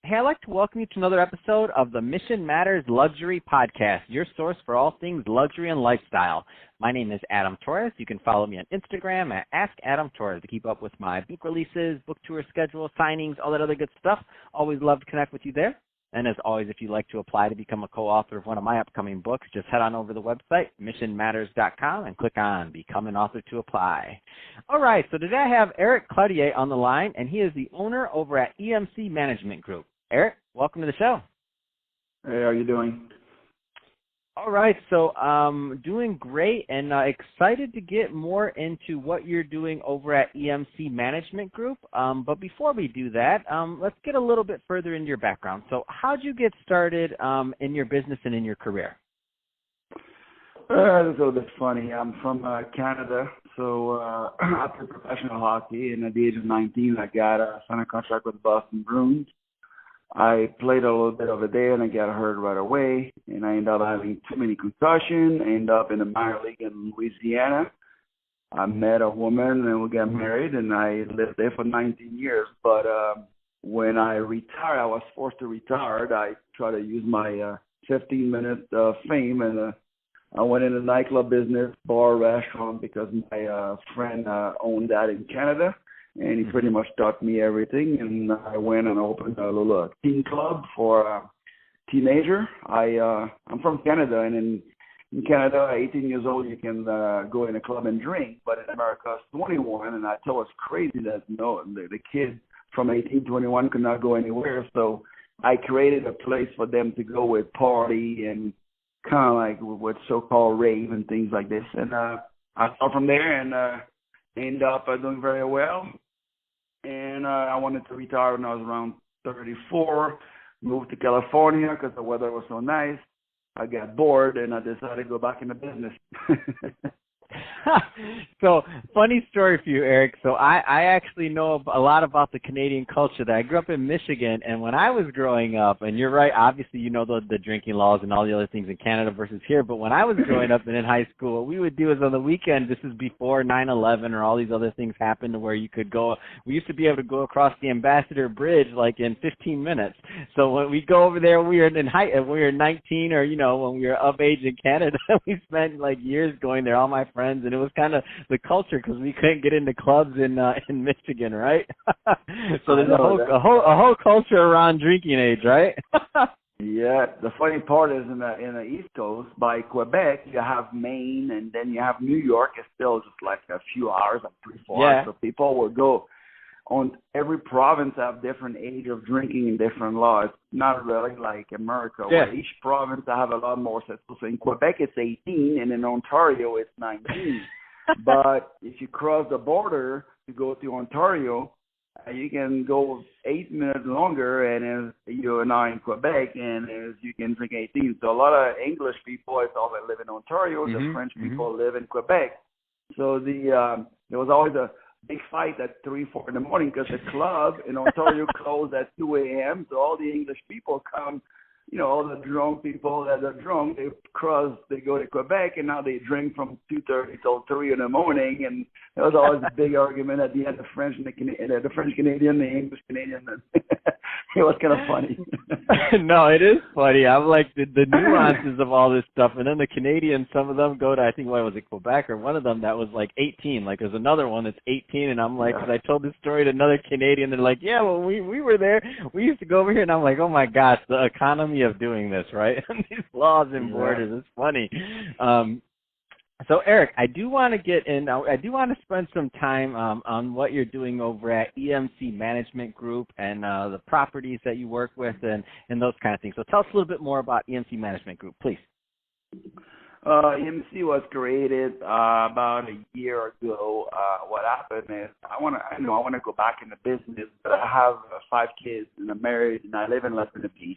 Hey, I'd like to welcome you to another episode of the Mission Matters Luxury Podcast, your source for all things luxury and lifestyle. My name is Adam Torres. You can follow me on Instagram at AskAdamTorres to keep up with my book releases, book tour schedule, signings, all that other good stuff. Always love to connect with you there. And as always, if you'd like to apply to become a co-author of one of my upcoming books, just head on over to the website, missionmatters.com, and click on Become an Author to apply. All right, so today I have Eric Cloutier on the line, and he is the owner over at Emc Management Group. Eric, welcome to the show. Hey, how are you doing? All right, so doing great and excited to get more into what you're doing over at Emc Management Group. But before we do that, let's get a little bit further into your background. So how'd you get started in your business and in your career? It's a little bit funny. I'm from Canada, so I played professional hockey, and at the age of 19, I got a signing contract with the Boston Bruins. I played a little bit over there, and I got hurt right away, and I ended up having too many concussions. I ended up in the minor league in Louisiana. I met a woman, and we got married, and I lived there for 19 years. But when I retired, I was forced to retire. I tried to use my 15-minute fame, and I went into the nightclub business, bar, restaurant, because my friend owned that in Canada. And he pretty much taught me everything. And I went and opened a little teen club for a teenager. I'm from Canada, and in Canada, 18 years old, you can go in a club and drink. But in America, it's 21. And I thought it was crazy that the kid from 18 to 21 could not go anywhere. So I created a place for them to go with party and kind of like with so-called rave and things like this. And I started from there and ended up doing very well. And I wanted to retire when I was around 34, moved to California because the weather was so nice. I got bored, and I decided to go back into business. So, funny story for you, Eric. So I actually know a lot about the Canadian culture. That I grew up in Michigan, and when I was growing up, and you're right, obviously you know the drinking laws and all the other things in Canada versus here, but when I was growing up and in high school, what we would do is on the weekend, this is before 9/11 or all these other things happened to where you could go, we used to be able to go across the Ambassador Bridge like in 15 minutes. So when we go over there, we were 19 or, when we were of age in Canada, we spent like years going there, all my friends, and it was kind of the culture because we couldn't get into clubs in Michigan, right? So there's a whole culture around drinking age, right? Yeah, the funny part is in the East Coast by Quebec, you have Maine, and then you have New York. It's still just like a few hours, like 3-4 hours. So people will go on. Every province have different age of drinking and different laws. Not really like America, where each province have a lot more. So in Quebec, it's 18, and in Ontario, it's 19. But if you cross the border to go to Ontario, you can go 8 minutes longer, and you're now in Quebec, and you can drink 18. So a lot of English people, it's all that live in Ontario. The French people live in Quebec. So there was always a big fight at 3-4 in the morning because the club in Ontario closed at 2 a.m. So all the English people come, all the drunk people that are drunk, they go to Quebec, and now they drink from 2:30 till 3 in the morning. And there was always a big argument at the end, the French Canadian, the English Canadian. It was kind of funny. No, it is funny. I'm like the nuances of all this stuff. And then the Canadians, some of them go to, I think, what was it, Quebec, or one of them that was like 18. Like there's another one that's 18, and I'm like, because I told this story to another Canadian, they're like, yeah, well, we were there. We used to go over here, and I'm like, oh my gosh, the economy of doing this, right? These laws and borders, it's funny. So, Eric, I do want to spend some time on what you're doing over at Emc Management Group and the properties that you work with and those kind of things. So tell us a little bit more about Emc Management Group, please. EMC was created about a year ago. What happened is I want to go back in the business, but I have 5 kids, and I'm married, and I live in Laguna Beach.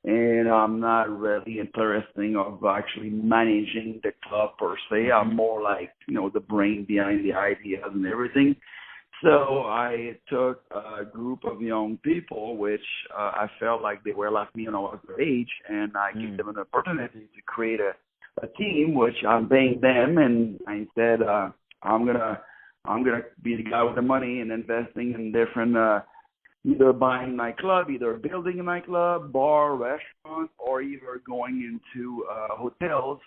And I'm not really interested of actually managing the club per se. I'm more like, the brain behind the ideas and everything. So I took a group of young people, which I felt like they were like me when I was their age, and I gave them an opportunity to create a team, which I'm paying them, and I said I'm gonna be the guy with the money and investing in different either buying nightclub, either building a nightclub, bar, restaurant, or either going into hotels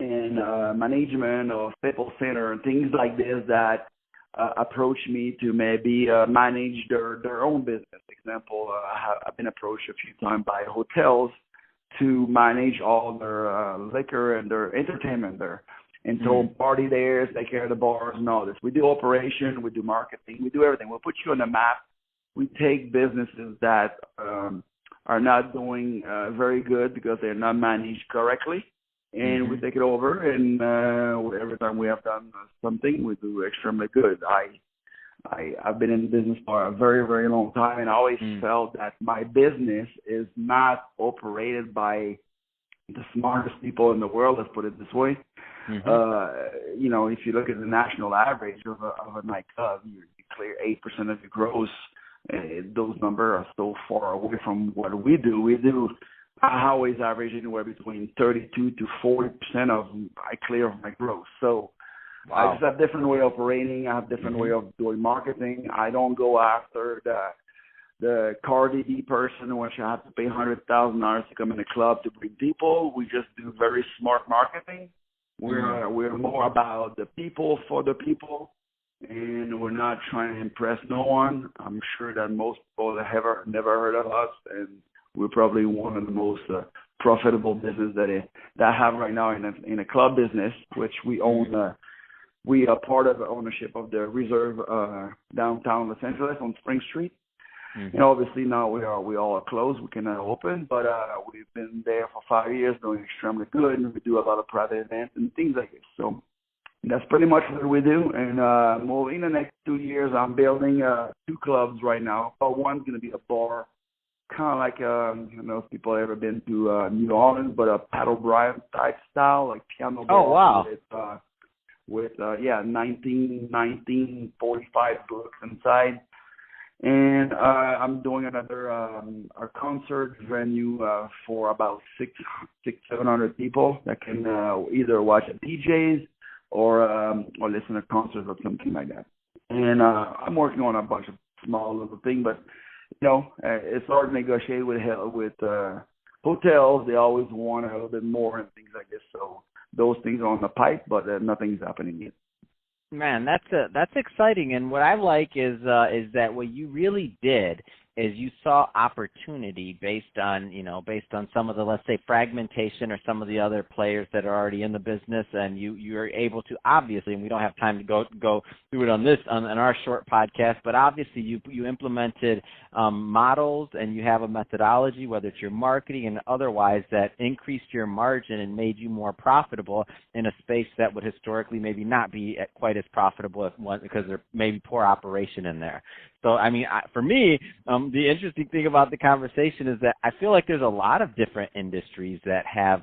and management or Staples Center and things like this that approach me to maybe manage their own business. Example, I've been approached a few times by hotels to manage all their liquor and their entertainment there. And so party there, take care of the bars and all this. We do operation, we do marketing, we do everything. We'll put you on the map. We take businesses that are not doing very good because they're not managed correctly, and we take it over. And every time we have done something, we do extremely good. I've been in the business for a very, very long time, and I always felt that my business is not operated by the smartest people in the world, let's put it this way. You know, if you look at the national average of a nightclub, you clear 8% of your gross. Those numbers are so far away from what we do. I always average anywhere between 32 to 40% of I clear of my gross. So I just have different way of operating. I have different way of doing marketing. I don't go after the Cardi B person, which I have to pay $100,000 to come in the club to bring people. We just do very smart marketing. We're more about the people for the people, and we're not trying to impress no one. I'm sure that most people have never heard of us, and we're probably one of the most profitable business that I have right now in a club business, which we own. We are part of the ownership of the Reserve downtown Los Angeles on Spring Street. And obviously now we all are closed. We cannot open, but we've been there for 5 years, doing extremely good, and we do a lot of private events and things like this. So that's pretty much what we do. And in the next 2 years, I'm building 2 clubs right now. One's going to be a bar, kind of like I don't know if people have ever been to New Orleans, but a Paddle Brian type style, like piano bar. Oh wow! With 1945 books inside. And I'm doing another a concert venue for about 700 people that can either watch a DJs or listen to concerts or something like that. And I'm working on a bunch of small little things, but you know, it's hard to negotiate with hotels. They always want a little bit more and things like this. So those things are on the pipe, but nothing's happening yet. Man, that's exciting, and what I like is that what you really did is you saw opportunity based on some of the, let's say, fragmentation or some of the other players that are already in the business, and you're able to, obviously, and we don't have time to go through it on our short podcast, but obviously you implemented models and you have a methodology, whether it's your marketing and otherwise, that increased your margin and made you more profitable in a space that would historically maybe not be quite as profitable because there may be poor operation in there. So, I mean, for me, the interesting thing about the conversation is that I feel like there's a lot of different industries that have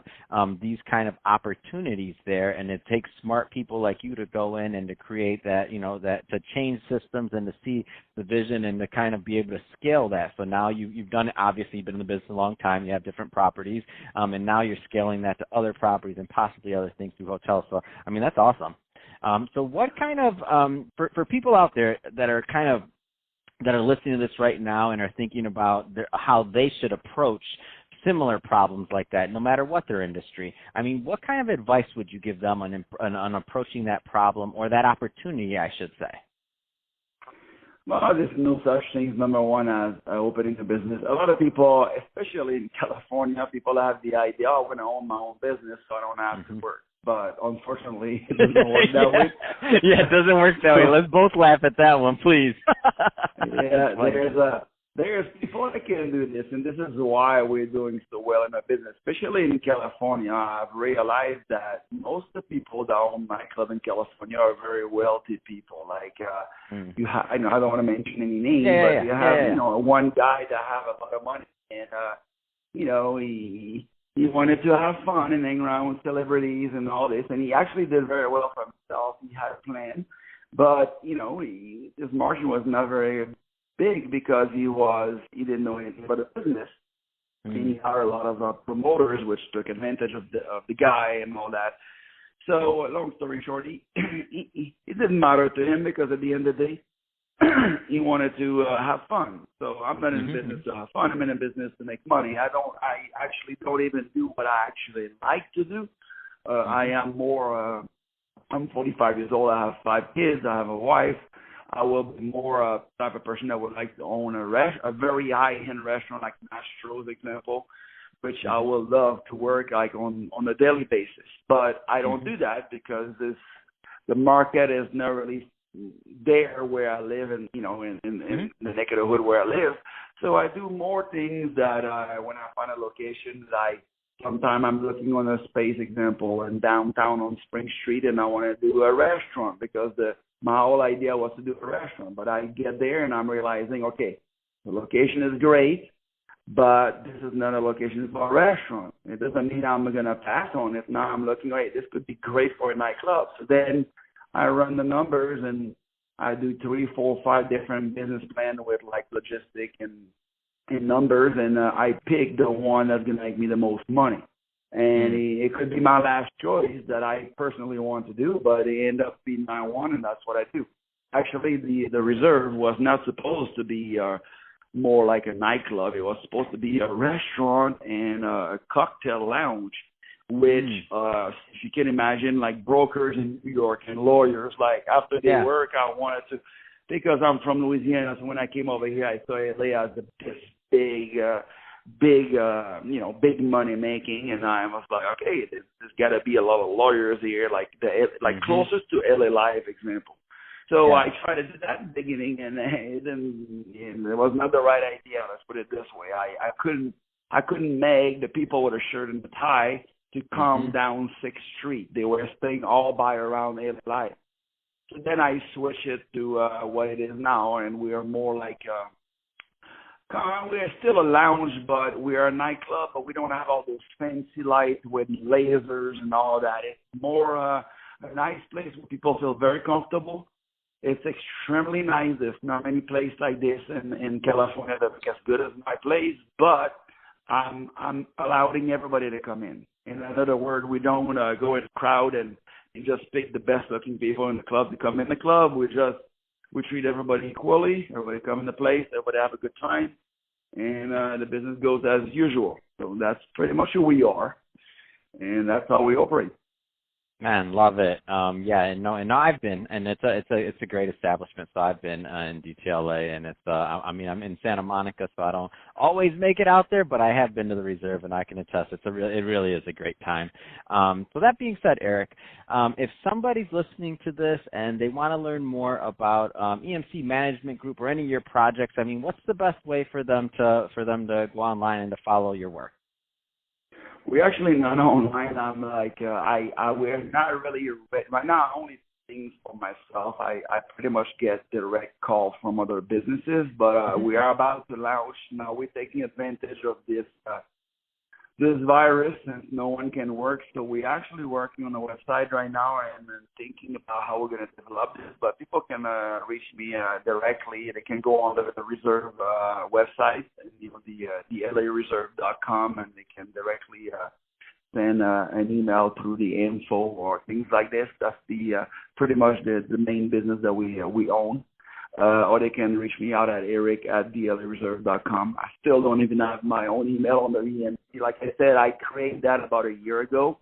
these kind of opportunities there, and it takes smart people like you to go in and to create that, that to change systems and to see the vision and to kind of be able to scale that. So now you've done it. Obviously, you've been in the business a long time. You have different properties, and now you're scaling that to other properties and possibly other things through hotels. So, I mean, that's awesome. So what kind of, for people out there that are listening to this right now and are thinking about how they should approach similar problems like that, no matter what their industry, I mean, what kind of advice would you give them on approaching that problem or that opportunity, I should say? Well, there's no such thing, number one, as opening a business. A lot of people, especially in California, people have the idea, I'm going to own my own business so I don't have to work. But unfortunately, it doesn't work that way. Yeah, it doesn't work that way. Let's both laugh at that one, please. Yeah, there's people that can do this, and this is why we're doing so well in our business, especially in California. I've realized that most of the people that own nightclub in California are very wealthy people. Like you have, I don't want to mention any names, but you have one guy that have a lot of money, and he wanted to have fun and hang around with celebrities and all this, and he actually did very well for himself. He had a plan, but his margin was not very big because he didn't know anything about the business. And he hired a lot of promoters, which took advantage of the guy and all that. So long story short, it didn't matter to him because at the end of the day, he wanted to have fun. So I'm not in business to have fun. I'm in a business to make money. I actually don't even do what I actually like to do. I am more. I'm 45 years old. I have 5 kids. I have a wife. I will be more type of person that would like to own a very high-end restaurant, like Mastro's example, which I will love to work like on a daily basis. But I don't do that because the market is not really there where I live, in the neck of the hood where I live. So I do more things that when I find a location, like sometimes I'm looking on a space example in downtown on Spring Street, and I want to do a restaurant because my whole idea was to do a restaurant. But I get there and I'm realizing, okay, the location is great, but this is not a location for a restaurant. It doesn't mean I'm going to pass on it. Now I'm looking, hey, this could be great for a nightclub. So then I run the numbers and I do 3, 4, 5 different business plans with like logistic and numbers, and I pick the one that's going to make me the most money. And it could be my last choice that I personally want to do, but it ended up being my one, and that's what I do. Actually, the Reserve was not supposed to be more like a nightclub. It was supposed to be a restaurant and a cocktail lounge, which, if you can imagine, like brokers in New York and lawyers, like after they work, I wanted to, because I'm from Louisiana, so when I came over here, I saw LA as this big money making, and I was like, okay, there's got to be a lot of lawyers here, like closest to LA Live example. So I tried to do that in the beginning, and it was not the right idea. Let's put it this way: I couldn't make the people with a shirt and a tie to come down 6th Street. They were staying all by around LA Live. So then I switched it to what it is now, and we are more like we're still a lounge, but we are a nightclub, but we don't have all those fancy lights with lasers and all that. It's more a nice place where people feel very comfortable. It's extremely nice. There's not many places like this in California that look as good as my place, but I'm allowing everybody to come in. In other words, we don't want to go in a crowd and just pick the best looking people in the club to come in the club. We treat everybody equally. Everybody come in the place. Everybody have a good time, and the business goes as usual. So that's pretty much who we are, and that's how we operate. Man, love it. And I've been, and it's a great establishment. So I've been in DTLA, and it's I'm in Santa Monica, so I don't always make it out there, but I have been to the Reserve, and I can attest it really is a great time. So that being said, Eric, if somebody's listening to this and they want to learn more about Emc Management Group or any of your projects, I mean, what's the best way for them to go online and to follow your work? We actually not online. I'm like we're not really right now. Only things for myself. I pretty much get direct calls from other businesses, but we are about to launch now. We're taking advantage of this virus, and no one can work. So we're actually working on a website right now and thinking about how we're going to develop this. But people can reach me directly. They can go on the Reserve website, the LAReserve.com, and they can directly send an email through the info or things like this. That's pretty much the main business that we own. Or they can reach me out at eric@thelareserve.com. I still don't even have my own email on the EMC. Like I said, I created that about a year ago.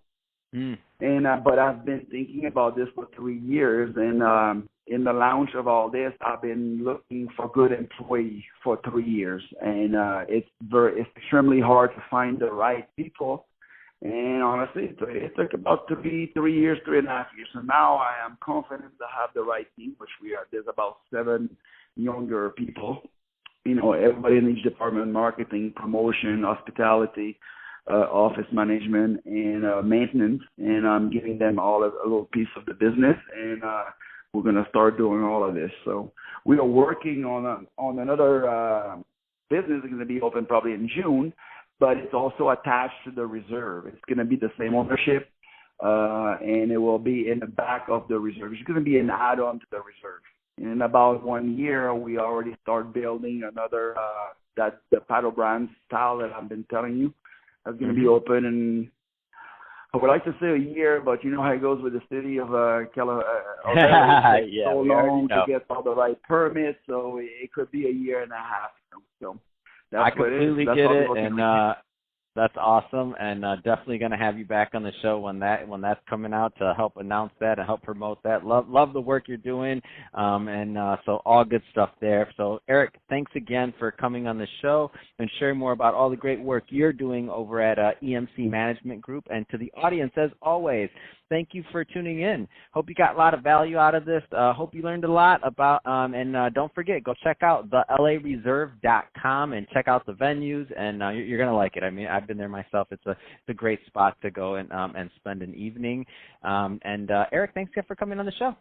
But I've been thinking about this for 3 years. And in the launch of all this, I've been looking for good employees for 3 years. And it's extremely hard to find the right people. And honestly, it took about 3 years, 3.5 years. So now I am confident to have the right team, which we are. There's about 7 younger people. Everybody in each department: marketing, promotion, hospitality, office management, and maintenance. And I'm giving them all a little piece of the business, and we're going to start doing all of this. So we are working on another business that's going to be open probably in June. But it's also attached to the Reserve. It's going to be the same ownership, and it will be in the back of the Reserve. It's going to be an add-on to the Reserve. In about 1 year, we already start building another, the paddle brand style that I've been telling you. That's going to be open in I would like to say a year, but you know how it goes with the city of LA. It takes Yeah, so we already long know. to get all the right permits, so it could be a year and a half. So I that's what it is. completely That's get all it, we're working and with. that's awesome, and definitely going to have you back on the show when that's coming out to help announce that and help promote that. Love the work you're doing, and so all good stuff there. So Eric, thanks again for coming on the show and sharing more about all the great work you're doing over at EMC Management Group. And to the audience, as always, thank you for tuning in. Hope you got a lot of value out of this. Hope you learned a lot about, and don't forget, go check out the LAReserve.com and check out the venues, and you're going to like it. I mean, I've been there myself. It's a great spot to go and spend an evening. And Eric, thanks again for coming on the show.